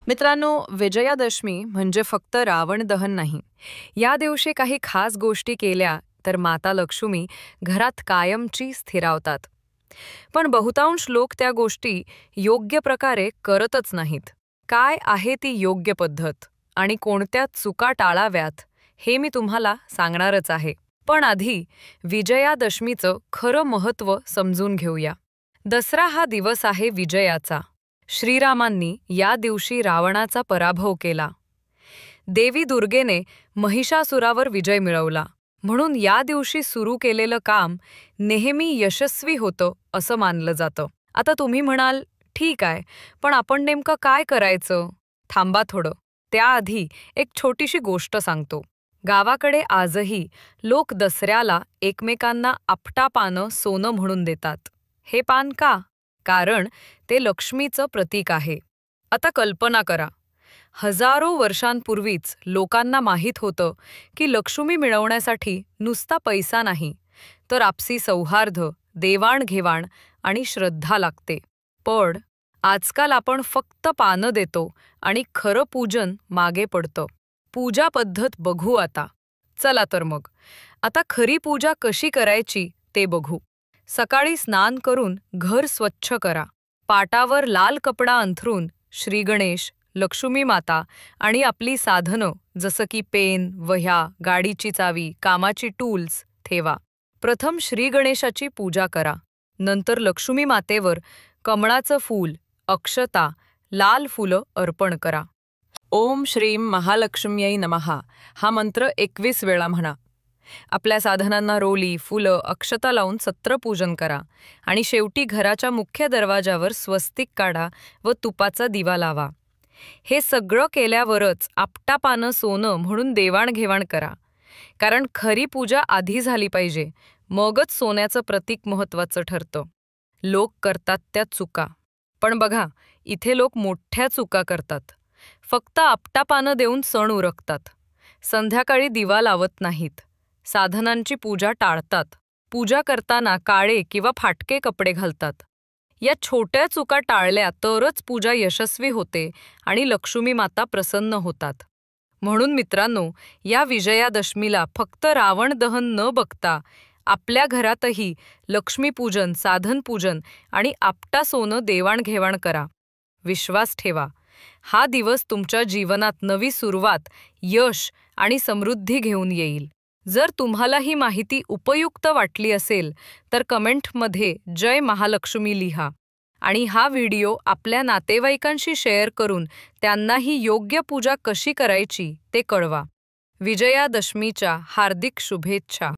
मित्रांनो, विजयादशमी म्हणजे फक्त रावण दहन नाही. या दिवशी काही खास गोष्टी केल्या तर माता लक्ष्मी घरात कायमची स्थिरावतात. पण बहुतांश लोक त्या गोष्टी योग्य प्रकारे करतच नाहीत. काय आहे ती योग्य पद्धत आणि कोणत्या चुका टाळाव्यात हे मी तुम्हाला सांगणारच आहे. पण आधी विजयादशमीचं खरं महत्त्व समजून घेऊया. दसरा हा दिवस आहे विजयाचा. श्रीरामांनी या दिवशी रावणाचा पराभव केला. देवी दुर्गेने महिषासुरावर विजय मिळवला. म्हणून या दिवशी सुरू केलेलं काम नेहमी यशस्वी होतं असं मानलं जातं. आता तुम्ही म्हणाल, ठीक आहे, पण आपण नेमकं काय करायचं? थांबा थोडं. त्याआधी एक छोटीशी गोष्ट सांगतो. गावाकडे आजही लोक दसऱ्याला एकमेकांना आपटा पानं सोनं म्हणून देतात. हे पान का? कारण ते लक्ष्मीचं प्रतीक आहे. आता कल्पना करा, हजारो वर्षांपूर्वीच लोकांना माहीत होतं की लक्ष्मी मिळवण्यासाठी नुसता पैसा नाही, तर आपसी सौहार्द, देवाणघेवाण आणि श्रद्धा लागते. पण आजकाल आपण फक्त पानं देतो आणि खरं पूजन मागे पडतं. पूजा पद्धत बघू आता. चला तर मग आता खरी पूजा कशी करायची ते बघू. सकाळी स्नान करून घर स्वच्छ करा. पाटावर लाल कपडा अंथरून श्रीगणेश, लक्ष्मी माता आणि आपली साधनं जसं की पेन, वह्या, गाडीची चावी, कामाची टूल्स ठेवा. प्रथम श्रीगणेशाची पूजा करा. नंतर लक्ष्मी मातेवर कमळाचं फूल, अक्षता, लाल फुलं अर्पण करा. ओम श्रीं महालक्ष्म्यै नमः हा मंत्र 21 वेळा म्हणा. आपल्या साधनांना रोली, फुलं, अक्षता लावून सत्रपूजन करा आणि शेवटी घराच्या मुख्य दरवाजावर स्वस्तिक काढा व तुपाचा दिवा लावा. हे सगळं केल्यावरच आपटा पानं सोनं म्हणून देवाणघेवाण करा. कारण खरी पूजा आधी झाली पाहिजे, मगच सोन्याचं प्रतीक महत्त्वाचं ठरतं. लोक करतात त्या चुका. पण बघा, इथे लोक मोठ्या चुका करतात. फक्त आपटा पानं देऊन सण उरकतात. संध्याकाळी दिवा लावत नाहीत. साधनांची पूजा टाळतात. पूजा करताना काळे किंवा फाटके कपडे घालतात. या छोट्या चुका टाळल्या तरच पूजा यशस्वी होते आणि लक्ष्मी माता प्रसन्न होतात. म्हणून मित्रांनो, या विजयादशमीला फक्त रावण दहन न बघता आपल्या घरातही लक्ष्मीपूजन, साधनपूजन आणि आपटा सोनं देवाणघेवाण करा. विश्वास ठेवा, हा दिवस तुमच्या जीवनात नवी सुरुवात, यश आणि समृद्धी घेऊन येईल. जर तुम्हाला ही माहिती उपयुक्त वाटली असेल तर कमेंटमध्ये जय महालक्ष्मी लिहा आणि हा व्हिडिओ आपल्या नातेवाईकांशी शेअर करून त्यांनाही योग्य पूजा कशी करायची ते कळवा. विजयादशमीच्या हार्दिक शुभेच्छा.